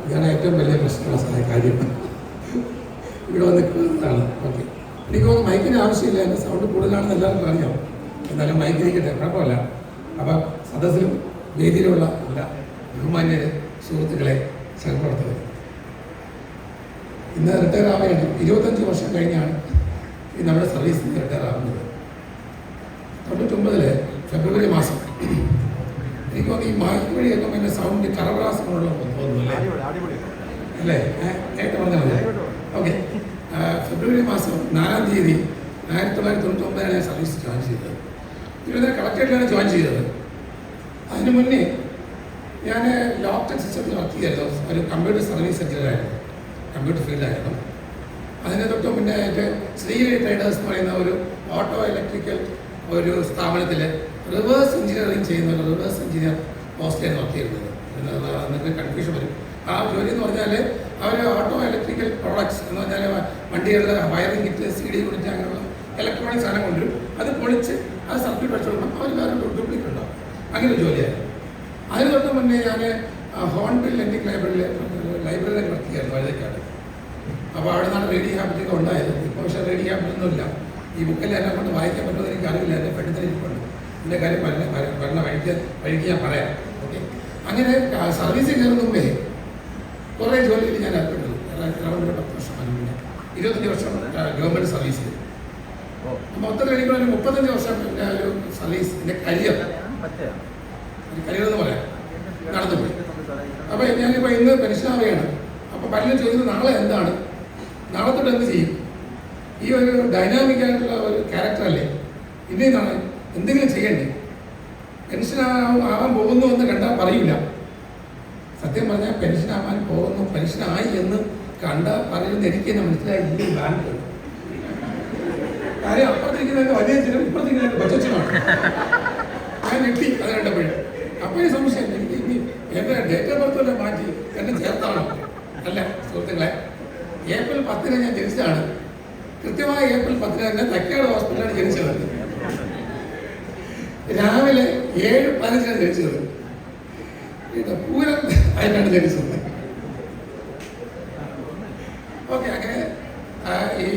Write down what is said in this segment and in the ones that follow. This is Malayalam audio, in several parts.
ഇതാണ് ഏറ്റവും വലിയ പ്രശ്നമുള്ള കാര്യം. ഇവിടെ വന്ന് നിൽക്കുന്നതാണ്. ഓക്കെ, എനിക്ക് തോന്നുന്നു മൈക്കിന് ആവശ്യമില്ല, എൻ്റെ സൗണ്ട് കൂടുതലാണെന്ന് എല്ലാവർക്കും അറിയാം. എന്നാലും മൈക്ക് ഇരിക്കട്ടെ, കുഴപ്പമില്ല. അപ്പം സദസ്സിലും വേദിയിലുള്ള എല്ലാ ബഹുമാന്യ സുഹൃത്തുക്കളെ, സഹപ്രവർത്തകർ, ഇന്ന് റിട്ടയർ ആവുകയാണ്. 25 വർഷം കഴിഞ്ഞാണ് ഈ നമ്മുടെ സർവീസിൽ നിന്ന് റിട്ടയർ ആവുന്നത്. 99 ഫെബ്രുവരി മാസം. എനിക്ക് തോന്നുന്നു ഈ മൈക്ക് വഴി കേൾക്കുമ്പോൾ എൻ്റെ സൗണ്ട് കറവറാസമുള്ള തോന്നുന്നു അല്ലേ? നേരത്തെ പറഞ്ഞാൽ മതി. ഓക്കെ, ഫെബ്രുവരി മാസം 4-ാം തീയതി 1999 ഞാൻ സർവീസ് ജോയിൻ ചെയ്തത്. തിരുവനന്തപുരം കളക്ടറേറ്റിലാണ് ജോയിൻ ചെയ്തത്. അതിന് മുന്നേ ഞാൻ ലോക്ടെക് സിസ്റ്റത്തിൽ വർക്ക് ചെയ്തായിരുന്നു. ഒരു കമ്പ്യൂട്ടർ സർവീസ് എഞ്ചിനീയറായിരുന്നു, കമ്പ്യൂട്ടർ ഫീൽഡായിരുന്നു. അതിന് തൊട്ട് മുന്നേ എൻ്റെ ശ്രീഹരി ട്രേഡേഴ്സ് എന്ന് പറയുന്ന ഒരു ഓട്ടോ ഇലക്ട്രിക്കൽ ഒരു സ്ഥാപനത്തിൽ റിവേഴ്സ് എഞ്ചിനീയറിംഗ് ചെയ്യുന്ന ഒരു റിവേഴ്സ് എഞ്ചിനീയർ പോസ്റ്റിലാണ് വർക്ക് ചെയ്യുന്നത്. എന്നിട്ട് കൺഫ്യൂഷൻ വരും. ആ ജോലി എന്ന് പറഞ്ഞാൽ അവർ ഓട്ടോ ഇലക്ട്രിക്കൽ പ്രോഡക്ട്സ് എന്ന് പറഞ്ഞാൽ വണ്ടികളുടെ വയറിംഗ് കിറ്റ്, CD യൂണിറ്റ്, അങ്ങനെയുള്ള ഇലക്ട്രോണിക് സാധനം കൊണ്ടുവരും. അത് പൊളിച്ച് അത് സർക്യൂട്ട് വെച്ച് കൊടുക്കണം. അവർ വേറെ ഡ്യൂപ്ലിക്കേറ്റ് ഉണ്ടാവും. അങ്ങനെ ഒരു ജോലിയായിരുന്നു. അതിന് തൊട്ട് മുന്നേ ഞാൻ ഹോൺബിൽ ലെൻഡിങ് ലൈബ്രറിയിൽ വർക്ക് ചെയ്യായിരുന്നു, വഴുതക്കാട്. അപ്പോൾ അവിടെ നിന്നാണ് റേഡിയോ ഹാബിറ്റൊക്കെ ഉണ്ടായത്. ഇപ്പോൾ പക്ഷേ റേഡിയോ ഹാബിറ്റൊന്നുമില്ല. ഈ ബുക്കെല്ലാം എന്നെ കൊണ്ട് വായിക്കാൻ പറ്റുമെന്ന് എനിക്ക് അറിയില്ല. എൻ്റെ പെട്ടെന്നിരിപ്പുണ്ട്. ഇതിൻ്റെ കാര്യം പറഞ്ഞ വഴിക്ക് ഞാൻ പറയാം. ഓക്കെ, അങ്ങനെ സർവീസിൽ കയറുന്ന മുമ്പേ കുറേ ജോലിയിൽ ഞാൻ ഏർപ്പെട്ടു. 10 വർഷം മുന്നേ 25 വർഷം ഗവൺമെൻറ് സർവീസിൽ. മൊത്തത്തിൽ എനിക്ക് 35 വർഷം എൻ്റെ ഒരു സർവീസ്, എൻ്റെ കരിയർ എന്ന് പറയാം, നടന്നുപോയി. അപ്പോൾ ഞാനിപ്പോൾ ഇന്ന് പെൻഷനാവുകയാണ്. അപ്പോൾ പലരും ചോദിക്കുന്നത് നാളെ എന്താണ്, നാളെ തൊട്ട് എന്ത് ചെയ്യും? ഈ ഒരു ഡൈനാമിക് ആയിട്ടുള്ള ഒരു ക്യാരക്ടറല്ലേ, ഇന്നേ നാളെ എന്തെങ്കിലും ചെയ്യണ്ടേ? പെൻഷനാവാൻ പോകുന്നു എന്ന് കണ്ടാൽ പറയില്ല. സത്യം പറഞ്ഞാൽ പെൻഷനാവാൻ പോകുന്നു, പെൻഷനായി എന്ന് കണ്ടാൽ പറയുന്ന എനിക്ക് തന്നെ മനസ്സിലായി. ഈ ബാങ്ക് കാര്യം അപ്പുറത്തിരിക്കുന്നതിൻ്റെ വലിയ ചിലവ്, ഇപ്പുറത്തിരിക്കുന്നതിൻ്റെ ബജറ്റിനാണ്. ഞാൻ ഞെട്ടി അത് കണ്ടപ്പോഴും. അപ്പോൾ ഈ സംശയം എനിക്ക് ഇനി എൻ്റെ ഡേറ്റ് ഓഫ് ബർത്ത് വല്ല മാറ്റി എന്നെ ചേർത്താണോ? അല്ല സുഹൃത്തുക്കളെ, ഏപ്രിൽ 10 ഞാൻ ജനിച്ചതാണ്. കൃത്യമായ ഏപ്രിൽ 10 തന്നെ തക്കാട് ഹോസ്പിറ്റലാണ് ജനിച്ചത്. രാവിലെ 7:15 ജനിച്ചത്. പൂരം ആയിട്ടാണ് ജനിച്ചത്. ഓക്കെ, അങ്ങനെ ഈ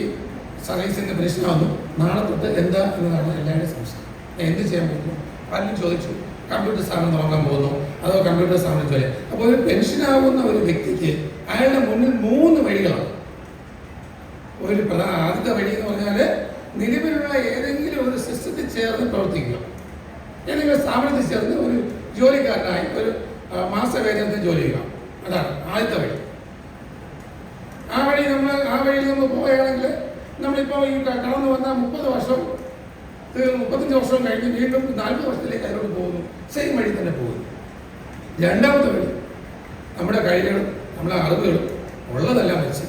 സർവീസിൻ്റെ പ്രശ്നമാകുന്നു. നാളെ തൊട്ട് എന്താ എന്നതാണ് എല്ലാവരുടെയും സംശയം. എന്ത് ചെയ്യാൻ പറ്റും? പലരും ചോദിച്ചു, കമ്പ്യൂട്ടർ സ്ഥാപനം തുടങ്ങാൻ പോകുന്നു, അതോ കമ്പ്യൂട്ടർ സ്ഥാപനം ജോലി. അപ്പോൾ ഒരു പെൻഷനാവുന്ന ഒരു വ്യക്തിക്ക് അയാളുടെ മുന്നിൽ 3 വഴികളാണ്. ഒരു ആദ്യത്തെ വഴി എന്ന് പറഞ്ഞാൽ നിലവിലുള്ള ഏതെങ്കിലും ഒരു സിസ്റ്റത്തിൽ ചേർന്ന് പ്രവർത്തിക്കുക, ഏതെങ്കിലും സ്ഥാപനത്തിൽ ചേർന്ന് ഒരു ജോലിക്കാരനായി ഒരു മാസവേതനത്തിൽ ജോലി ചെയ്യുക. അതാണ് ആദ്യത്തെ വഴി. ആ വഴിയിൽ നമ്മൾ പോവുകയാണെങ്കിൽ നമ്മളിപ്പോൾ ഈ കടന്നു വന്ന 30 വർഷം 35 വർഷവും കഴിഞ്ഞ് വീണ്ടും 40 വർഷത്തിലേക്ക് അതിലോട്ട് പോകുന്നു. സെയിം വഴി തന്നെ പോകുന്നു. രണ്ടാമത്തെ വഴി, നമ്മുടെ കഴിവുകളും നമ്മുടെ അറിവുകളും ഉള്ളതെല്ലാം വെച്ച്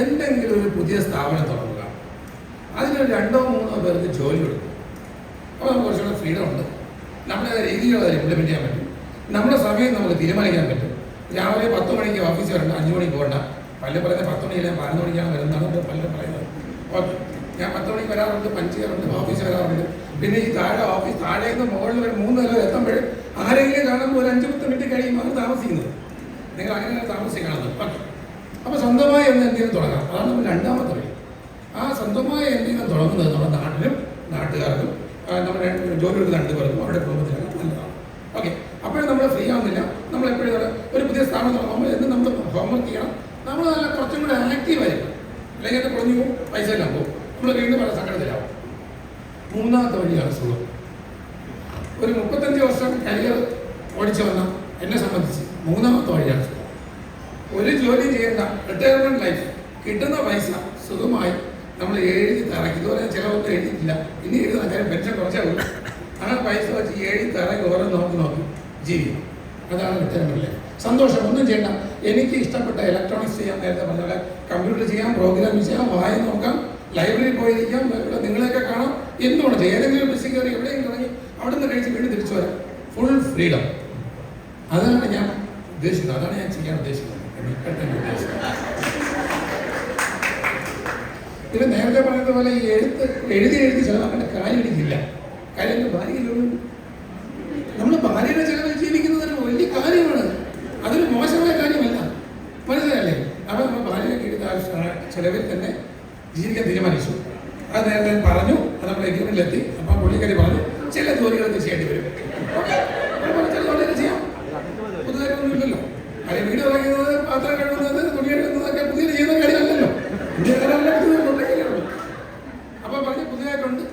എന്തെങ്കിലും ഒരു പുതിയ സ്ഥാപനം തുടങ്ങുക. അതിനൊരു 2-3 പേർക്ക് ജോലി കൊടുക്കും. അപ്പോൾ നമുക്ക് കുറച്ചുകൂടെ ഫ്രീഡം ഉണ്ട്. നമ്മുടെ രീതികൾ അത് ഇംപ്ലിമെൻറ്റ് ചെയ്യാൻ പറ്റും. നമ്മുടെ സമയം നമുക്ക് തീരുമാനിക്കാൻ പറ്റും. രാവിലെ 10 മണിക്ക് ഓഫീസിൽ വരണ്ട, 5 മണിക്ക് പോകണ്ട. പലരും പറയുന്നത് 10 മണിയില്ല 11 മണിക്കാണ് വരുന്നതാണ് പലരും പറയുന്നത്. ഓക്കെ, ഞാൻ 10 മണിക്ക് വരാറുണ്ട്, 5 ചെയ്യാറുണ്ട്, ഓഫീസിൽ വരാറുണ്ട്. പിന്നെ ഈ താഴെ നിന്ന് മുകളിൽ വരെ 3 നില എത്തുമ്പോൾ ആരെങ്കിലും കാണുമ്പോൾ ഒരു 5-10 മിനിറ്റ് കഴിയുമ്പോൾ അവർ താമസിക്കുന്നത്. നിങ്ങൾ അങ്ങനെയാണ് താമസിക്കുന്നത്. ഓക്കെ, അപ്പോൾ സ്വന്തമായി എന്തെങ്കിലും തുടങ്ങാം. അതാണ് നമ്മൾ രണ്ടാമത്തെ വഴി. ആ സ്വന്തമായി എന്തെങ്കിലും തുടങ്ങുന്നത് നമ്മുടെ നാട്ടിലും നാട്ടുകാർക്കും നമ്മുടെ ജോലി എടുക്കുന്ന 2 പേർക്കും അവരുടെ കുടുംബത്തിനൊക്കെ നല്ലതാണ്. ഓക്കെ, അപ്പോഴും നമ്മൾ ഫ്രീ ആവുന്നില്ല. നമ്മളെപ്പോഴും ഒരു പുതിയ സ്ഥാപനം തുടങ്ങുമ്പോൾ എന്ന് നമ്മൾ ഹോംവർക്ക് ചെയ്യണം. നമ്മൾ നല്ല കുറച്ചും കൂടെ ആക്റ്റീവായിരിക്കും. അല്ലെങ്കിൽ അത് കുറഞ്ഞു പോകും, പൈസ എല്ലാം പോകും, നമ്മൾ വീണ്ടും പല സങ്കടത്തിലാവും. 3ാമത്തെ വഴിയാണ് സുഖം. ഒരു 35 വർഷം കരിയർ ഓടിച്ചു വന്ന എന്നെ സംബന്ധിച്ച് 3ാമത്തെ വഴിയാണ് സുഖം. ഒരു ജോലി ചെയ്യേണ്ട റിട്ടയർമെൻറ്റ് ലൈഫ്, കിട്ടുന്ന പൈസ സുഖമായി നമ്മൾ എഴുതി തറക്കി. ഇതുപോലെ ചിലവൊന്നും എഴുതിയിട്ടില്ല, ഇനി എഴുതാൻ കാര്യം പെൻഷൻ കുറച്ചേ ഉള്ളൂ. ആ പൈസ വെച്ച് എഴുതി തറക്കി ഓരോ നോക്കി ജീവിക്കും. അതാണ് റിട്ടയർമെൻറ്റ് ലൈഫ്. സന്തോഷം, ഒന്നും ചെയ്യണ്ട. എനിക്ക് ഇഷ്ടപ്പെട്ട ഇലക്ട്രോണിക്സ് ചെയ്യാം, നേരത്തെ പറഞ്ഞ പോലെ കമ്പ്യൂട്ടർ ചെയ്യാം, പ്രോഗ്രാമിംഗ് ചെയ്യാം, വായി നോക്കാം, ലൈബ്രറിയിൽ പോയിരിക്കാം, നിങ്ങളെയൊക്കെ കാണാം, എന്തുകൊണ്ട് ചെയ്യാം. ഏതെങ്കിലും ബസ്സിൽ കയറി എവിടെയെങ്കിലും തുടങ്ങി അവിടെ നിന്ന് കഴിച്ച് വീണ്ടും തിരിച്ചു വരാം. Full freedom. അതാണ് ഞാൻ ഉദ്ദേശിക്കുന്നത്, അതാണ് ഞാൻ ചെയ്യാൻ ഉദ്ദേശിക്കുന്നത്. ഇത് നേരത്തെ പറയുന്നത് പോലെ ഈ എഴുതി ചെലവാക്കേണ്ട കാര്യം എനിക്കില്ല. കാര്യം എൻ്റെ ഭാര്യയിലുള്ളൂ. നമ്മൾ ഭാര്യയുടെ ചെലവിൽ ജീവിക്കുന്നതിന് വലിയ കാര്യമാണ്. അതൊരു മോശമായ കാര്യമല്ല. ജോലികളൊക്കെ ചെയ്യേണ്ടി വരും. ഓക്കെ, ചില ജോലികൾ ചെയ്യാം, പുതുതായിട്ടൊന്നും ഇല്ലല്ലോ. അത് വീട് പറയുന്നത്, പാത്രം കഴുകുന്നത്, തുണി കഴുകുന്നതൊക്കെ പുതിയ ചെയ്യുന്ന കാര്യമല്ലല്ലോ. അപ്പൊ പറഞ്ഞ് പുതിയതായിട്ടുണ്ട്,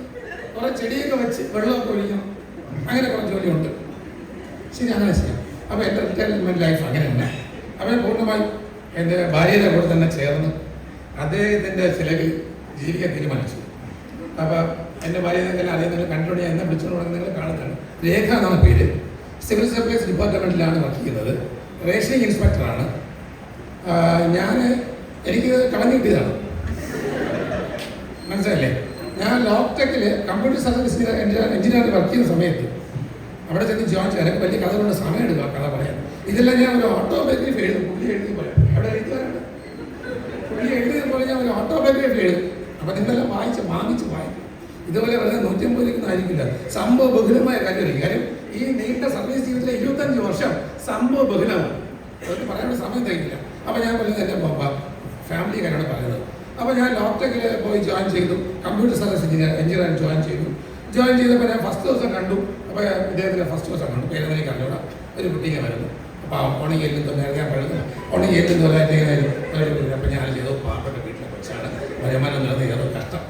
കുറെ ചെടിയൊക്കെ വെച്ച് വെള്ളമൊക്കെ ഒഴിക്കണം, അങ്ങനെ കുറെ ജോലിയുണ്ട്. ശരി, അങ്ങനെ ചെയ്യാം. അപ്പോൾ എൻ്റെ റിട്ടയർമെൻറ്റ് ലൈഫ് അങ്ങനെയല്ല. അപ്പോൾ പൂർണ്ണമായി എൻ്റെ ഭാര്യയുടെ കൂടെ തന്നെ ചേർന്ന് അദ്ദേഹത്തിൻ്റെ ചിലവിൽ ജീവിക്കാൻ തീരുമാനിച്ചു. അപ്പോൾ എൻ്റെ ഭാര്യ തന്നെ അറിയുന്നത് കണ്ടുകൊണ്ട് ഞാൻ എന്നെ വിളിച്ചുകൊണ്ട് നിങ്ങൾ കാണുന്നതാണ്. രേഖ എന്നാണ് പേര്. സിവിൽ സപ്ലൈസ് ഡിപ്പാർട്ട്മെൻറ്റിലാണ് വർക്ക് ചെയ്യുന്നത്. റേഷനിങ് ഇൻസ്പെക്ടറാണ്. എനിക്ക് കളഞ്ഞു കിട്ടിയതാണ്, മനസ്സിലല്ലേ. ഞാൻ ലോക്ടെക്കിൽ കമ്പ്യൂട്ടർ സർവീസ് എഞ്ചിനീയർ വർക്ക് ചെയ്യുന്ന സമയത്ത് അവിടെ ചെന്ന് ജോയിൻ ചെയ്യാൻ എനിക്ക് വലിയ കഥ കൊണ്ട് സമയം എടുക്കുക കഥ പറയാൻ. ഇതെല്ലാം ഞാൻ ഒരു ഓട്ടോബയോഗ്രഫി എഴുതും. പുള്ളി എഴുതി പോലെ അവിടെ എഴുതുവാനുണ്ട്. പുള്ളി എഴുതിയത് പോലെ ഞാൻ ഒരു ഓട്ടോബയോഗ്രഫി എഴുതും. അപ്പം നിങ്ങളെല്ലാം വാങ്ങിച്ച് വായിക്കും. ഇതുപോലെ വെറുതെ 150 രൂപയ്ക്കൊന്നായിരിക്കില്ല. സംഭവ ബഹുലമായ കാര്യമായിരിക്കും. കാര്യം ഈ നീണ്ട സർവീസ് ജീവിതത്തിലെ 25 വർഷം സംഭവ ബഹുലമാണ്. അതൊക്കെ പറയാനുള്ള സമയം തയ്ക്കില്ല. അപ്പോൾ ഞാൻ പറയുന്നത് എൻ്റെ ഫാമിലി കാര്യമാണ് പറയുന്നത്. അപ്പോൾ ഞാൻ ലോക്ടെക്കിൽ പോയി ജോയിൻ ചെയ്തു. കമ്പ്യൂട്ടർ സർവീസ് എഞ്ചിനീയർ ജോയിൻ ചെയ്തപ്പോൾ ഞാൻ ഫസ്റ്റ് ദിവസം കണ്ടു. അപ്പോൾ ഇദ്ദേഹത്തിൻ്റെ ഫസ്റ്റ് ദിവസം കണ്ടു. പേരെന്തെങ്കിലും കണ്ടോടെ ഒരു കുട്ടിയെ വരുന്നു. അപ്പോൾ ഉണങ്ങിയെല്ലും നേരത്തെ പറയുന്നു, ഉണങ്ങിയെല്ലും തോലായിട്ട്. അപ്പോൾ ഞാൻ ചെയ്തു പാവപ്പെട്ട വീട്ടിലെ കൊച്ചാണ്, വരുമാനം നിലനിന്ന് ഏതോ കഷ്ടം.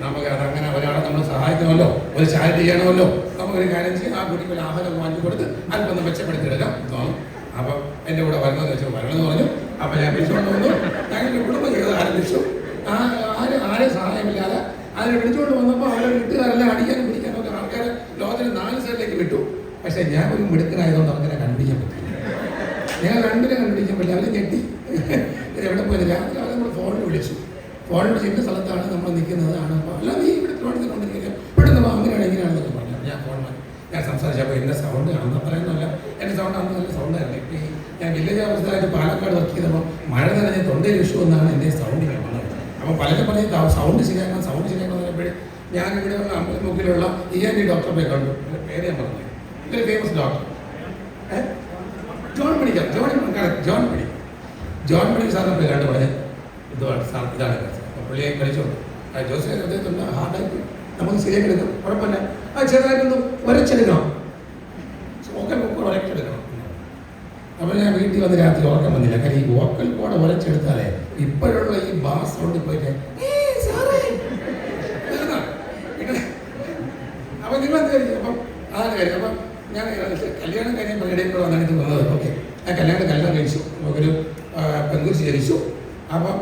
നമുക്ക് അതങ്ങനെ ഒരാളെ നമ്മൾ സഹായിക്കണമല്ലോ, ഒരു ചാരിറ്റി ചെയ്യണമല്ലോ. നമുക്കൊരു കാര്യം ചെയ്യും, ആ കുട്ടിക്ക് ഒരു ആഹാരം വാങ്ങി കൊടുത്ത് അല്പം മെച്ചപ്പെടുത്തിയെടുക്കാം തോന്നും. അപ്പം എൻ്റെ കൂടെ വരണമെന്ന് വെച്ചാൽ വരണമെന്ന് പറഞ്ഞു. അപ്പം ഞാൻ വിളിച്ചുകൊണ്ട് വന്നു. ഞങ്ങളുടെ കുടുംബം ചെയ്ത് ആരംഭിച്ചു. ആരെ സഹായമില്ലാതെ അതിനെ വിളിച്ചുകൊണ്ട് വന്നപ്പോൾ അവരെ വീട്ടുകാരെല്ലാം അടിക്കാനും പിടിക്കാനും ഒക്കെ ആൾക്കാരെ ലോകത്തിന് 4 സൈഡിലേക്ക് വിട്ടു. പക്ഷേ ഞാൻ ഒരു മിടുക്കനായതുകൊണ്ട് അവരെ കണ്ടുപിടിക്കാൻ പറ്റില്ല. ഞാൻ രണ്ടിനെ കണ്ടുപിടിക്കാൻ പറ്റില്ല. അവരെ ഞെട്ടി. എവിടെ പോയത് രാത്രി അവരെ നമ്മൾ ഫോണിൽ വിളിച്ചു. ഫോണിൽ വിളിച്ച് ഇന്ന സ്ഥലത്താണ് നമ്മൾ നിൽക്കുന്നത് ആണ്. അപ്പോൾ അല്ല നീ ഇവിടെ തിരുവനന്തപുരത്ത് ഇവിടെ നിന്ന് അങ്ങനെയാണ് ഇങ്ങനെയാണെന്നൊക്കെ പറഞ്ഞു. ഞാൻ സംസാരിച്ചപ്പോൾ എൻ്റെ സൗണ്ട് കാണുന്ന പറയുന്നില്ല. എൻ്റെ സൗണ്ട് അന്ന് നല്ല സൗണ്ടായിരുന്നു. ഇപ്പോൾ ഞാൻ വില്ലേജ് ഓഫീസറായിട്ട് പാലക്കാട് വർക്ക് ചെയ്തപ്പോൾ മഴ നനഞ്ഞ തൊണ്ടയിൽ ഇഷ്യൂ എന്നാണ് എൻ്റെ സൗണ്ട് വന്നത്. അപ്പോൾ പലരും പറഞ്ഞ് സൗണ്ട് ശരിയാക്കണം പറയുമ്പോഴേ ഞാനിവിടെ ഉള്ള അമ്പലമുക്കിലുള്ള ENT ഡോക്ടറെ പോയി കണ്ടു. പേര് ഞാൻ പറഞ്ഞു, ഇതൊരു ഫേമസ് ഡോക്ടർ ജോൺ മണി സാറിനെ പോയി കണ്ടു. പറഞ്ഞ് സാർ ഇതാണ് പുള്ളിയെ കഴിച്ചോളൂ. ജോസ് അദ്ദേഹത്തുണ്ട്, ഹാർഡായി നമുക്ക് ശരിയാക്കി എടുക്കാം, കുഴപ്പമില്ല. ചെറുതായിട്ടൊന്ന് വരച്ചെടുക്കണം, വരച്ചെടുക്കണം. അപ്പോൾ ഞാൻ വീട്ടിൽ വന്ന് രാത്രി ഉറക്കം വന്നില്ല. കാര്യം ഈ വോക്കൽ കോഡ് വരച്ചെടുത്താലേ ഇപ്പോഴുള്ള ഈ ബാസ് സൗണ്ടിൽ പോയിട്ട് അപ്പം നിങ്ങൾ എന്ത് കഴിച്ചു. അപ്പം അതാണ് കാര്യം. അപ്പം ഞാൻ കല്യാണം കഴിഞ്ഞപ്പോൾ ഇടയിൽ കൂടെ വന്നിട്ട് വന്നത്. ഓക്കെ, ഞാൻ കല്യാണം കഴിച്ചു, നമുക്കൊരു പെൺകുറിച്ച് ജനിച്ചു. അപ്പം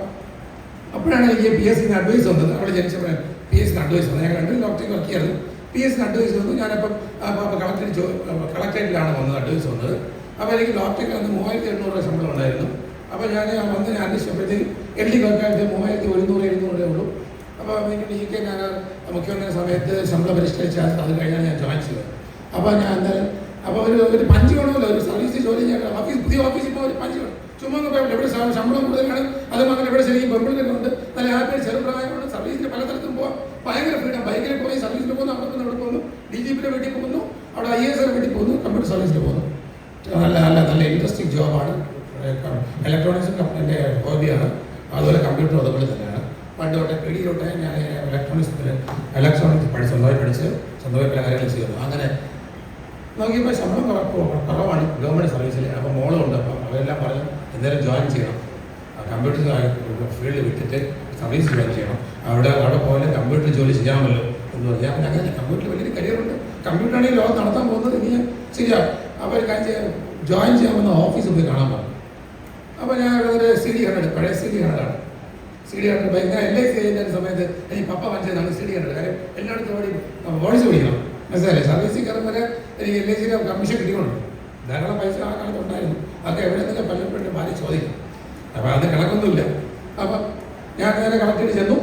അപ്പോഴാണ് എനിക്ക് PSC അഡ്വൈസ് വന്നത്. അവിടെ ജനിച്ചപ്പോഴാണ് PSC അഡ്വൈസ് വന്നത്. ഞാൻ 2 ഡോക്ടറേറ്റ് വർക്ക് ചെയ്യായിരുന്നു. PSC അഡ്വൈസ് വന്നു. ഞാനപ്പം കളക്ടറേറ്റിലാണ് വന്നത്, അഡ്വൈസ് വന്നത്. അപ്പോൾ എനിക്ക് ഡോക്ടർക്ക് അന്ന് 3800 രൂപ ശമ്പളം ഉണ്ടായിരുന്നു. അപ്പോൾ ഞാൻ അന്വേഷിച്ചപ്പോഴത്തേക്ക് LD ക്ലർക്കായിട്ട് 3100-700 ഉള്ളൂ. അപ്പോൾ എനിക്ക് DK ഞാൻ മുഖ്യമന്ത്രി സമയത്ത് ശമ്പളം പരിഷ്കരിച്ചാൽ അത് കഴിഞ്ഞാൽ ഞാൻ ജോയിൻ ചെയ്തത്. അപ്പോൾ ഞാൻ എന്തായാലും അപ്പോൾ ഒരു പഞ്ച് വേണമല്ലോ, ഒരു സർവീസ് ജോലി ചെയ്യാൻ പുതിയ ഓഫീസിൽ ഇപ്പോൾ ഒരു പഞ്ച് വേണം. ചുമ്മാ എവിടെ ശമ്പളം കൂടുതലാണ്, അത് മാത്രം ഇവിടെ ശരിക്കും പെമ്പിളിലൊക്കെ ഉണ്ട്, നല്ല ഹാപ്പി ചെറുപ്രായമാണ്. സർവീസിന് പല സ്ഥലത്തും പോകാം, ഭയങ്കര ഫ്രീഡം. ബൈക്കിൽ പോയി സർവീസിന് പോകുന്നു, അവിടെ നിന്ന് ഇവിടെ പോകുന്നു, DGPയുടെ വീട്ടിൽ പോകുന്നു, അവിടെ IAS വീട്ടിൽ പോകുന്നു, കമ്പ്യൂട്ടർ സർവീസിൽ പോകുന്നു. നല്ല ഇൻട്രസ്റ്റിംഗ് ജോബാണ്. ഇലക്ട്രോണിക്സ് എൻ്റെ ഹോബിയാണ്. അതുപോലെ കമ്പ്യൂട്ടർ അതുപോലെ തന്നെയാണ്. പണ്ട് തൊട്ടേ PD ഞാൻ ഇലക്ട്രോണിക്സ് സ്വന്തമായി പഠിച്ച് സ്വന്തമായി പല കാര്യങ്ങൾ ചെയ്യുന്നു. അങ്ങനെ നോക്കിയപ്പോൾ ശമ്പളം കുറവാണ് ഗവൺമെൻറ് സർവീസിൽ. അപ്പോൾ മോളുണ്ട്. അപ്പോൾ അവരെല്ലാം പറഞ്ഞു എന്തായാലും ജോയിൻ ചെയ്യണം, കമ്പ്യൂട്ടർ ഫീൽഡ് വിട്ടിട്ട് സർവീസ് ജോയിൻ ചെയ്യണം, അവിടെ പോയാലും കമ്പ്യൂട്ടർ ജോലി ചെയ്യാമല്ലോ എന്ന് പറഞ്ഞാൽ അങ്ങനെ കമ്പ്യൂട്ടറിൽ വലിയൊരു കരിയറുണ്ട്. കമ്പ്യൂട്ടറാണെങ്കിൽ ലോകം നടത്താൻ പോകുന്നത് ഇനി ശരിയാവും. അപ്പോൾ ഒരു കാര്യം ചെയ്യാൻ ജോയിൻ ചെയ്യാൻ വന്ന ഓഫീസിൽ പോയി കാണാൻ പറഞ്ഞു. അപ്പോൾ ഞാൻ ഇവിടെ ഒരു CD100, പഴയ CD100 ബൈക്ക്. ഞാൻ LIC ചെയ്യുന്ന സമയത്ത് എനിക്ക് പപ്പ വാങ്ങിച്ചതാണ് CD100. കാര്യം എല്ലായിടത്തും വോയിസ് പിടിക്കണം, മനസ്സിലായില്ലേ. സർവീസിൽ കയറും വരെ എനിക്ക് LICയുടെ കമ്മീഷൻ കിട്ടിക്കൊണ്ട് ധാരാളം പൈസ ആ കാലത്ത് ഉണ്ടായിരുന്നു. അതൊക്കെ എവിടെ നിന്നൊക്കെ പലപ്പോഴും ഭാര്യ ചോദിക്കും. അപ്പോൾ അത് കണക്കൊന്നുമില്ല. അപ്പം ഞാൻ നേരെ കളക്ടറേറ്റ് ചെന്നു,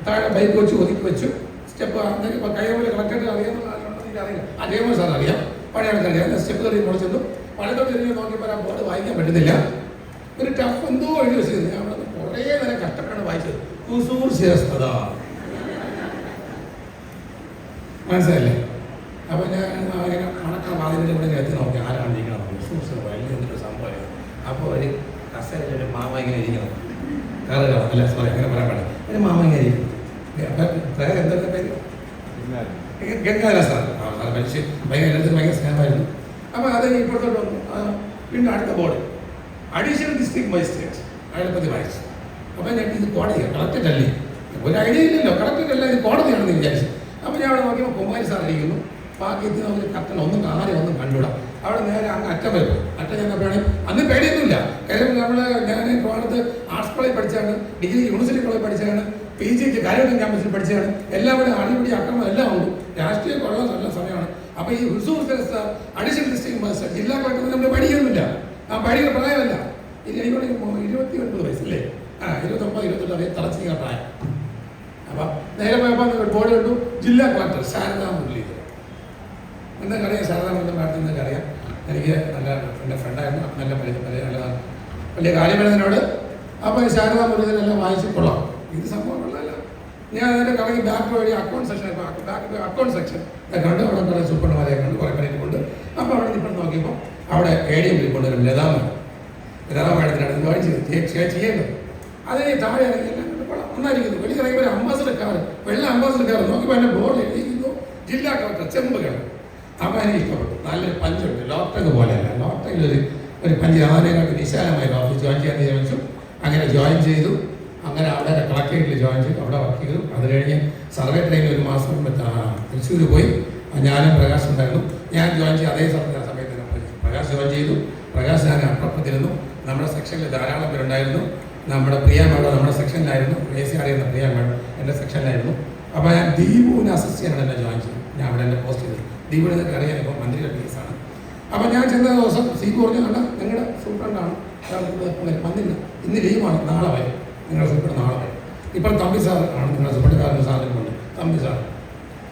താഴെ ബൈക്ക് വെച്ച് ഒതുക്കി വെച്ചു. സ്റ്റെപ്പ് ഇപ്പോൾ കൈപോലെ കളക്ടറേറ്റ് അറിയാമെന്ന് എനിക്കറിയില്ല, അതേപോലെ സാർ അറിയാം, പഴയ ആൾക്കറിയാം. സ്റ്റെപ്പ് കയറി മുകളിൽ ചെന്നു, പഴയത്തോട്ട് തിരിഞ്ഞ് നോക്കിയപ്പോൾ ആ ബോർഡ് വായിക്കാൻ പറ്റുന്നില്ല. ഒരു ടഫ് എന്തോ എഴുതി വെച്ചത്. ഞാൻ അവിടെ കുറേ നേരം കഷ്ടപ്പെട്ടാണ് വായിച്ചത്. കുസൂർ ശിരസ്തത, മനസ്സിലല്ലേ. അപ്പോൾ ഞാൻ അങ്ങനെ മണക്കാൻ വാതിലിൻ്റെ കൂടെ എത്തി നോക്കി ആരാണ് ഇരിക്കണം. കുസൂർ വലിയ എന്തൊരു സംഭവമായിരുന്നു. അപ്പോൾ ഒരു കസേരയിലൊരു മാമ ഇങ്ങനെ ഇരിക്കണം. അല്ല സോറി, അങ്ങനെ പറയാൻ പാടില്ല. ഒരു മാമ ഇങ്ങനെ ഇരിക്കും. അപ്പം എന്തൊക്കെ പേര് ഗംഗാധര സാർ സാർ മനുഷ്യൻ ഭയങ്കര സ്നേഹമായിരുന്നു. അപ്പോൾ അത് ഇപ്പോഴത്തോട്ട് വന്നു. പിന്നെ അടുത്ത ബോർഡ് അഡീഷണൽ ഡിസ്ട്രിക്ട് മജിസ്ട്രേറ്റ് അയാളെപ്പറ്റി വായിച്ചു. അപ്പോൾ ഞാൻ ഇത് കോടതിയാണ്, കളക്ടറേറ്റ് അല്ലേ, ഒരു ഐഡിയ ഇല്ലല്ലോ, കളക്ടറേറ്റ് അല്ല ഇത് കോടതിയാണെന്ന് വിചാരിച്ചു. അപ്പോൾ ഞാൻ അവിടെ നോക്കിയപ്പോൾ കുമാരി സാർ ഇരിക്കുന്നു. ഭാഗ്യത്തിന് നമുക്ക് കട്ടൻ ഒന്നും ഒന്നും കണ്ടുവിടാം. അവിടെ നേരെ അങ്ങ് അറ്റം വരും. അറ്റം ചെന്നപ്പോഴാണ് അന്ന് പേടിയൊന്നുമില്ല. കാര്യം ഞാൻ ട്രിവാൻഡ്രത്ത് ആർട്സ് കോളേജ് പഠിച്ചാണ്, ഡിഗ്രി യൂണിവേഴ്സിറ്റി കോളേജ് പഠിച്ചാണ്, PGക്ക് കാര്യവട്ടം ക്യാമ്പസിൽ പഠിച്ചാണ്. എല്ലാവരും അടിപിടി അക്രമം എല്ലാം ഉണ്ട്. രാഷ്ട്രീയ കൊള്ള നല്ല സമയമാണ്. അപ്പോൾ ഈ റിസോഴ്സ് അഡീഷണൽ ഡിസ്ട്രിക്ട് മജിസ്ട്രേറ്റ് ജില്ലാ കളക്ടർ നമ്മൾ പഠിക്കുന്നില്ല, ആ പഠിക്കുന്ന പ്രായമല്ല. എനിക്കൊരു 29 വയസ്സല്ലേ, 29, 28 അറിയാം തളച്ചിരിക്കുന്ന പ്രായം. അപ്പം നേരെ പോയപ്പോൾ ബോർഡ് കണ്ടു, ജില്ലാ കളക്ടർ ശാരദാ മുരളീധരൻ. എന്തൊക്കെ അറിയാം, ശാരദാ മുരളീധരൻ മാഡത്തിന് എന്തൊക്കെ അറിയാം. എനിക്ക് നല്ല എൻ്റെ ഫ്രണ്ടായിരുന്നു, നല്ല നല്ലതാണ്, വലിയ കാര്യമെന്നതിനോട്. അപ്പോൾ ശാരദാ മുരളീധരൻ എല്ലാം വായിച്ച് കൊള്ളാം, ഇത് സംഭവം കൊള്ളാമല്ല. ഞാൻ അതിൻ്റെ കറങ്ങി ബാക്ക് വഴി അക്കൗണ്ട് സെക്ഷൻ, അക്കൗണ്ട് സെക്ഷൻ കണ്ട് അവിടെ കുറേ സൂപ്പർമാരെ കണ്ട് കുറേ കളിയിൽ കൊണ്ട്. അപ്പോൾ അവിടെ ഇപ്പോൾ നോക്കിയപ്പോൾ അവിടെ ADM കൊണ്ടുവരും ലതാ മാഡത്തിനാണ് ജോയിൻ ചെയ്യേണ്ടത്. അതിന് താഴെ ഇറങ്ങി എല്ലാം കണ്ട് കൊള്ളാം, ഒന്നായിരിക്കുന്നു. വെളിയിൽ ഇറങ്ങിയപ്പോൾ അംബാസഡർ കാർ, വെള്ള അംബാസഡർ കാർ നോക്കിയപ്പോൾ എൻ്റെ ബോർഡിൽ എഴുതിയിരിക്കുന്നു ജില്ലാ കളക്ടർ ചെമ്പുകൾ. അപ്പോൾ എനിക്ക് ഇഷ്ടപ്പെട്ടു. നല്ലൊരു പഞ്ചുണ്ട്, ലോക്ടങ് പോലെയല്ല, ലോക്ടങ്ങിൽ ഒരു പഞ്ച് ആനേക്കാട്ട് വിശാലമായ ഓഫീസ് ജോയിൻ ചെയ്യാൻ തീരുമാനിച്ചു. അങ്ങനെ ജോയിൻ ചെയ്തു. അങ്ങനെ അവിടെ കളക്ടറേറ്റിൽ ജോയിൻ ചെയ്തു, അവിടെ വർക്ക് ചെയ്തു. അത് കഴിഞ്ഞ് സർവേ ട്രെയിനിൽ ഒരു മാസം തൃശ്ശൂർ പോയി. ഞാനും പ്രകാശ് ഉണ്ടായിരുന്നു. ഞാൻ ജോയിൻ ചെയ്ത് അതേ സമയത്ത് പ്രകാശ് ജോയിൻ ചെയ്തു. പ്രകാശ് ഞാൻ അപ്പുറത്തിരുന്നു. നമ്മുടെ സെക്ഷനിൽ ധാരാളം പേരുണ്ടായിരുന്നു. നമ്മുടെ പ്രിയ മാഡം നമ്മുടെ സെക്ഷനിലായിരുന്നു, AC അറിയുന്ന പ്രിയ മാഡം എൻ്റെ സെക്ഷനിലായിരുന്നു. അപ്പോൾ ഞാൻ ദീപുവിനെ അസിസ്റ്റ് ചെയ്യാനാണ് എന്നെ ജോയിൻ ചെയ്തു. ഞാൻ അവിടെ എൻ്റെ പോസ്റ്റ് ചെയ്തു. ദീപുവിനെ നിങ്ങൾക്ക് അറിയാൻ ഇപ്പോൾ മന്ത്രിയുടെ കേസാണ്. അപ്പോൾ ഞാൻ ചെന്ന ദിവസം സീപ്പ് പറഞ്ഞു, കണ്ട നിങ്ങളുടെ സൂപ്രണ്ടാണ് വന്നില്ല, ഇന്ന് ലീവാണ്, നാളെ വരും, നിങ്ങളുടെ സൂപ്രണ്ട് നാളെ വരും. ഇപ്പോൾ തമ്പി സാർ ആണ് നിങ്ങളുടെ സൂപ്രണ്ട്, കാരണം സാറിന് കൊണ്ട് തമ്പി സാർ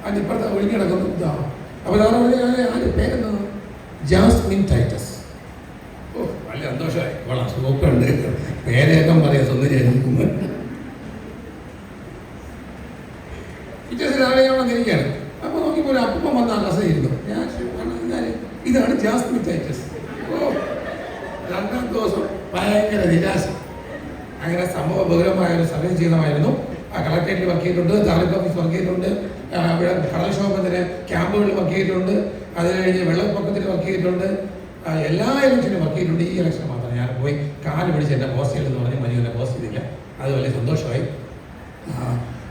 അതിന് ഇപ്പോഴത്തെ ഒഴിഞ്ഞു കിടക്കുന്നു ഇതാണ്. അപ്പോൾ സാറ് ആര് പേരെന്താണ്? Jasmine Titus. ഓ വലിയ സന്തോഷമായി, കൊള്ളാം, സൂപ്പറുണ്ട്, പേരേക്കം പറയാം സ്വന്തം ചെയ്തിരിക്കുന്നു. ടീച്ചേഴ്സ് രാവിലെ ഞാൻ വന്നിരിക്കുകയാണ്. അപ്പോൾ നോക്കിയപ്പോൾ ഒരു അപ്പം വന്ന കസയിരുന്നു. ഞാൻ ഇതാണ് ജാസ്മിൻ ടൈറ്റസ്. ഓ രണ്ടാം ദിവസം ഭയങ്കര നിരാശ. അങ്ങനെ സംഭവ ബഹുലമായ ഒരു സർവീസ് ജീവിതമായിരുന്നു. കളക്ടറേറ്റിൽ വർക്ക് ചെയ്തിട്ടുണ്ട്, താലൂക്ക് ഓഫീസ് വർക്ക് ചെയ്തിട്ടുണ്ട്, ഇവിടെ കടൽക്ഷോഭത്തിന് ക്യാമ്പുകളിൽ വർക്ക് ചെയ്തിട്ടുണ്ട്, അത് കഴിഞ്ഞ് വെള്ളപ്പൊക്കത്തിന് വർക്ക് ചെയ്തിട്ടുണ്ട്, എല്ലാ ഇലക്ഷനും വർക്ക് ചെയ്തിട്ടുണ്ട്. ഈ ഇലക്ഷൻ മാത്രം ഞാൻ പോയി കാല് പിടിച്ച് എന്നെ പോസ്റ്റ് ചെയ്തെന്ന് പറഞ്ഞ് മനി എന്നെ പോസ്റ്റ് ചെയ്തില്ല. അത് വലിയ സന്തോഷമായി.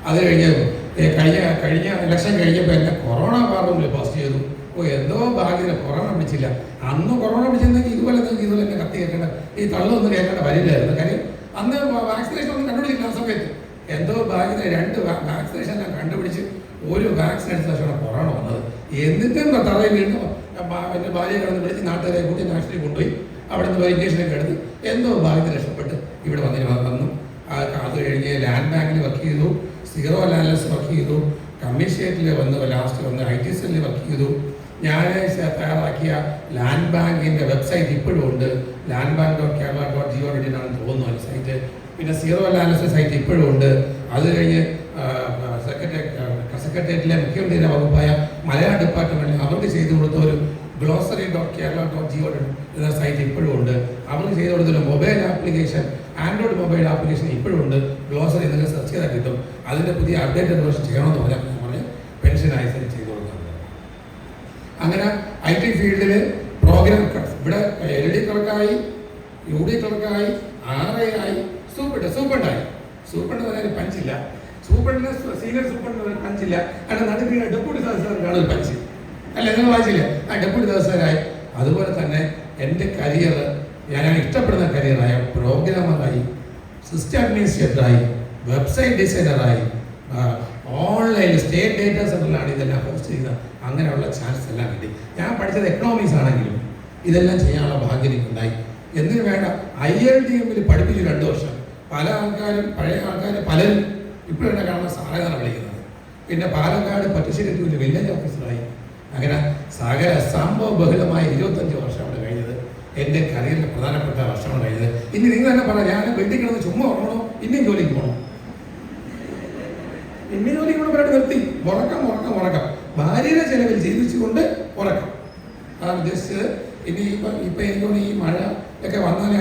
അത് കഴിഞ്ഞ ഇലക്ഷൻ കഴിഞ്ഞപ്പോൾ എന്നെ കൊറോണ വാർഡിൽ പോസ്റ്റ് ചെയ്തു. ഓ എന്തോ ഭാഗ്യത്തിന് കൊറോണ പിടിച്ചില്ല. അന്ന് കൊറോണ പിടിച്ചെന്നെങ്കിൽ ഇതുപോലെ എന്നെ കത്തി കേൾക്കേണ്ട, ഈ തള്ളൊന്നും കേൾക്കേണ്ട വരില്ലായിരുന്നു. കാര്യം അന്ന് വാക്സിനേഷൻ ഒന്നും കണ്ടുപിടിച്ചില്ല. ആ സമയത്ത് എന്തോ ഭാഗ്യത്തിന് 2 വാക്സിനേഷൻ ഞാൻ കണ്ടുപിടിച്ച് ഒരു വാക്സിൻ എടുത്ത ശേഷമാണ് കൊറോണ വന്നത്. എന്നിട്ടും തറയിൽ വീണ്ടും എൻ്റെ ഭാര്യയെ കിടന്ന് വിളിച്ച് നാട്ടുകാരെ കൂട്ടി നാട്ടിൽ കൊണ്ടുപോയി അവിടെ നിന്ന് വെരിഫിക്കേഷനൊക്കെ എടുത്ത് എന്തോ ഭാഗ്യത്തിന് രക്ഷപ്പെട്ട് ഇവിടെ വന്നു. അത് കഴിഞ്ഞ് ലാൻഡ് ബാങ്കിൽ വർക്ക് ചെയ്തു, സീറോ അനാലിസിസ് വർക്ക് ചെയ്തു, കമ്മീഷേറ്റിൽ ലാസ്റ്റ് വന്ന് IT സെല്ലിൽ വർക്ക് ചെയ്തു. ഞാൻ തയ്യാറാക്കിയ ലാൻഡ് ബാങ്കിൻ്റെ വെബ്സൈറ്റ് ഇപ്പോഴും ഉണ്ട്, landbank.kerala.gov.in ആണെന്ന് തോന്നുന്നു അതിന് സൈറ്റ്. പിന്നെ സീറോ അനാലിസിസ് സൈറ്റ് ഇപ്പോഴും ഉണ്ട്. അത് കഴിഞ്ഞ് സെക്രട്ടേറിയറ്റിലെ മുഖ്യമന്ത്രിയുടെ വകുപ്പായ മലയാള ഡിപ്പാർട്ട്മെൻറ്റിൽ അവർക്ക് ചെയ്തു കൊടുത്ത ഒരു glossary.kerala.gov.in എന്ന സൈറ്റ് ഇപ്പോഴും ഉണ്ട്. അവർക്ക് ചെയ്തു കൊടുത്തൊരു mobile application, Android mobile application ഇപ്പോഴും ഉണ്ട്. ഗ്ലോസറി നിങ്ങൾ സെർച്ച് ചെയ്താൽ കിട്ടും. അതിൻ്റെ പുതിയ അപ്ഡേറ്റഡ് വേർഷൻ ചെയ്യണമെന്ന് പറഞ്ഞ് പെൻഷനായി ചെയ്തു കൊടുക്കുന്നത്. അങ്ങനെ IT ഫീൽഡിൽ പ്രോഗ്രാം ഇവിടെ LD ക്ലർക്കായി, UD ക്ലർക്കായി, RI ആയി, സൂപ്രണ്ടായി. സൂപ്രണ്ട് പറയാൻ പഞ്ചില്ല, സൂപ്രണ്ടിന് സീനിയർ സൂപ്രണ്ട് പഞ്ചില്ല. കാരണം നടുക്ക് ഡെപ്യൂട്ടി തഹസിൽദാർക്കാണ് ഒരു പഞ്ച്, അല്ല നിങ്ങൾ വായിച്ചില്ല, ആ ഡെപ്യൂട്ടി തഹസിൽദാരായി. അതുപോലെ തന്നെ എൻ്റെ കരിയർ, ഞാൻ ഇഷ്ടപ്പെടുന്ന കരിയറായ പ്രോഗ്രാമറായി, സിസ്റ്റം അഡ്മിനിസ്ട്രേറ്ററായി, വെബ്സൈറ്റ് ഡിസൈനറായി, ഓൺലൈൻ സ്റ്റേറ്റ് ഡേറ്റാ സെൻ്ററിലാണ് ഇതെല്ലാം ഹോസ്റ്റ് ചെയ്യുന്നത്. അങ്ങനെയുള്ള ചാൻസ് എല്ലാം കിട്ടി. ഞാൻ പഠിച്ചത് എക്കണോമിക്സ് ആണെങ്കിലും ഇതെല്ലാം ചെയ്യാനുള്ള ഭാഗ്യം എനിക്കുണ്ടായി. എന്തിനു വേണ്ട ILDM പഠിപ്പിച്ചു 2 വർഷം. പല ആൾക്കാരും, പഴയ ആൾക്കാർ പലരും ഇപ്പോഴെന്നെ കാണുന്ന സാറേന്നാണ് വിളിക്കുന്നത്. പിന്നെ പാലക്കാട് പട്ടിശ്ശേരി വില്ലേജ് ഓഫീസറായി. അങ്ങനെ സംഭവ ബഹുലമായ 25 വർഷം അവിടെ കഴിഞ്ഞത് എൻ്റെ കരിയറിൽ പ്രധാനപ്പെട്ട വർഷമാണ് കഴിഞ്ഞത്. ഇനി നിങ്ങൾ തന്നെ പറയാം, ഞാൻ വീട്ടിൽ കിടന്ന് ചുമ്മാ ഉറങ്ങണോ, ഇനിയും ജോലിക്ക് പോകണം, ഇനി ജോലിക്ക് കൊണ്ട് പറയാൻ നിർത്തി. ഉറക്കം ഭാര്യയുടെ ചെലവിൽ ജീവിച്ചുകൊണ്ട് ഉറക്കം. അതാണ് ഉദ്ദേശിച്ചത്. ഇനി ഇപ്പം എനിക്കൊന്ന് ഈ മഴ ഒക്കെ വന്നാലേ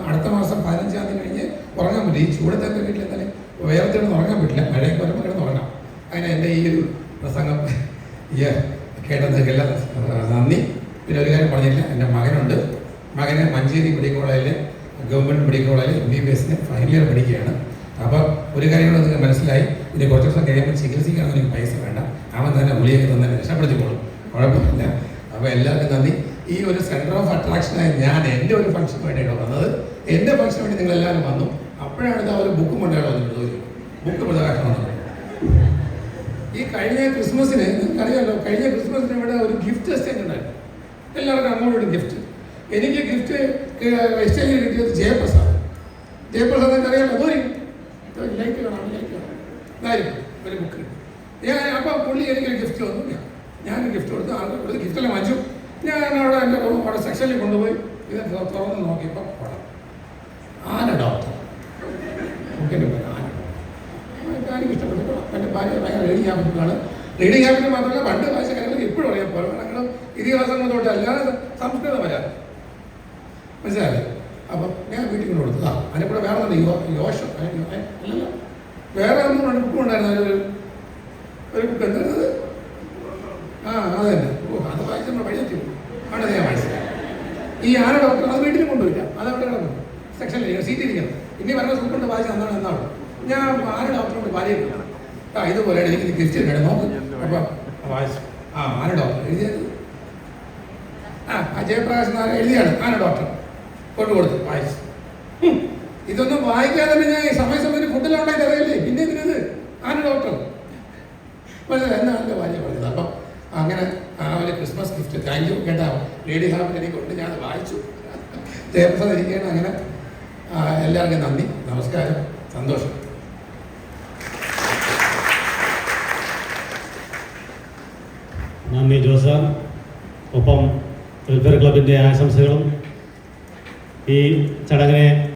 അടുത്ത മാസം 15-ാം തീയതി കഴിഞ്ഞ് ഉറങ്ങാൻ പറ്റും. ഈ ചൂടത്തെ വീട്ടിൽ എന്തായാലും വേർത്തിടന്ന് ഉറങ്ങാൻ പറ്റില്ല. മഴയൊക്കെ വരുമ്പോൾ കിടന്ന് ഉറങ്ങാം. അങ്ങനെ എൻ്റെ ഈ ഒരു പ്രസംഗം കേട്ടതൊക്കെല്ലാം നന്ദി. പിന്നെ ഒരു കാര്യം പറഞ്ഞില്ല, എൻ്റെ മകനുണ്ട്. മകനെ മഞ്ചേരി മെഡിക്കൽ കോളേജിൽ ഗവൺമെൻറ് മെഡിക്കൽ കോളേജിൽ MBBS ഫൈനൽ ഇയർ പഠിക്കുകയാണ്. അപ്പോൾ ഒരു കാര്യം കൂടെ നിങ്ങൾക്ക് മനസ്സിലായി, ഇനി കുറച്ച് ദിവസം കഴിയുമ്പോൾ ചികിത്സിക്കാനൊന്നും എനിക്ക് പൈസ വേണ്ട, അവൻ തന്നെ ഗുളിയൊക്കെ തന്നെ രക്ഷപ്പെടുത്തിക്കോളും, കുഴപ്പമില്ല. അപ്പോൾ എല്ലാവർക്കും നന്ദി. ഈ ഒരു സെൻറ്റർ ഓഫ് അട്രാക്ഷനായി ഞാൻ എൻ്റെ ഒരു ഫംഗ്ഷന് വേണ്ടിയിട്ടോ വന്നത്. എൻ്റെ ഫംഗ്ഷന് വേണ്ടി നിങ്ങളെല്ലാവരും വന്നു. അപ്പോഴാണ് ഇത് ഒരു ബുക്ക് കൊണ്ടുപോയി വന്നിട്ടുള്ളത്, ബുക്ക് പ്രകാശനം വന്നത്. ഈ കഴിഞ്ഞ ക്രിസ്മസിന് നിങ്ങൾക്കറിയാമല്ലോ, കഴിഞ്ഞ ക്രിസ്മസിന് ഇവിടെ ഒരു ഗിഫ്റ്റ് എക്സ്ചേഞ്ച് ഉണ്ടായിരുന്നു. എല്ലാവർക്കും അങ്ങോട്ടും ഗിഫ്റ്റ്. എനിക്ക് ഗിഫ്റ്റ് എക്സ്ചേഞ്ച് കിട്ടിയത് ജയപ്രസാദ് അറിയാമല്ലോ. അതൊരു ലൈറ്റ് കാണാം, ഇതായിരിക്കും ഒരു ബുക്ക്. ഞാൻ അപ്പോൾ പുള്ളി എനിക്കൊരു ഗിഫ്റ്റ് വന്നു. ഞാനൊരു ഗിഫ്റ്റ് കൊടുത്തു, ആൾക്ക് കൊടുത്ത് ഗിഫ്റ്റെല്ലാം വാങ്ങിച്ചു. ഞാൻ അവിടെ എൻ്റെ അവിടെ സെക്ഷനിൽ കൊണ്ടുപോയി ഇത് തുറന്ന് നോക്കിയപ്പോൾ പടം ആന ഡോക്ടർ. ബുക്കിൻ്റെ പേര് ആന. എനിക്ക് ഇഷ്ടപ്പെട്ടു. എൻ്റെ ഭാര്യ ഭയങ്കര റീഡിങ് ഹാബിറ്റാണ്. റീഡിങ് ഹാബിറ്റ് മാത്രമല്ല, പണ്ട് വായിച്ച കാര്യങ്ങൾ ഇപ്പോഴും അറിയാം. പുരാണങ്ങളും ഇതിഹാസങ്ങളും തൊട്ട് അല്ലാതെ സംസ്കൃതം വരാതെ മനസ്സിലായി. അപ്പം ഞാൻ വീട്ടിൽ കൊണ്ട് കൊടുത്തതാ. അതിനെ കൂടെ വേറെ തന്നെ യോഷം അല്ലല്ലോ, വേറെ ഒന്നും ബുക്കും ഉണ്ടായിരുന്നു. ഒരു ബുക്ക് എന്തായിരുന്നത്? അത് തന്നെ. അത് വായിച്ച് നമ്മൾ വഴിയെത്തി അവിടെ ഞാൻ വായിച്ചത്. ഈ ആന ഡോക്ടർ അത് വീട്ടിൽ കൊണ്ടുപോയില്ല, അത് അവിടെ കിടന്നു സെക്ഷനിൽ സീറ്റ് ഇരിക്കണം. ഇനി പറഞ്ഞ സൂപ്പുണ്ട് വായിച്ച് എന്നാണ് ഞാൻ ആന ഡോക്ടറോട് ഭാര്യയില്ല. ഇതുപോലെയാണ് എനിക്ക് ഗിഫ്റ്റ് തരണം നോക്ക്. അപ്പം വായിച്ചു. ആന ഡോക്ടർ എഴുതിയത് ജയപ്രകാശ് എഴുതിയാണ് ആന ഡോക്ടർ. കൊണ്ടുകൊടുത്തു, വായിച്ചു. ഇതൊന്നും വായിക്കാതെ തന്നെ ഞാൻ സമയത്തിന് ഫുഡെല്ലാം ഉണ്ടായിട്ട് അറിയില്ലേ, പിന്നെ ഇതിനത് ആന ഡോക്ടർ മനസ്സിലായി. എന്നാണല്ലോ ഭാര്യ പറഞ്ഞത്. അപ്പം അങ്ങനെ ഒരു ക്രിസ്മസ് ഗിഫ്റ്റ് താങ്ക് യു കേട്ടോ. ലേഡി ഹാബിറ്റ് എനിക്ക് കൊണ്ട് ഞാൻ വായിച്ചു. ജയപ്രസാദ് ഇരിക്കുകയാണ്. അങ്ങനെ എല്ലാവർക്കും നന്ദി, നമസ്കാരം, സന്തോഷം. നന്ദി ജോസ്. ഒപ്പം വെൽഫെയർ ക്ലബിൻ്റെ ആശംസകളും ഈ ചടങ്ങിനെ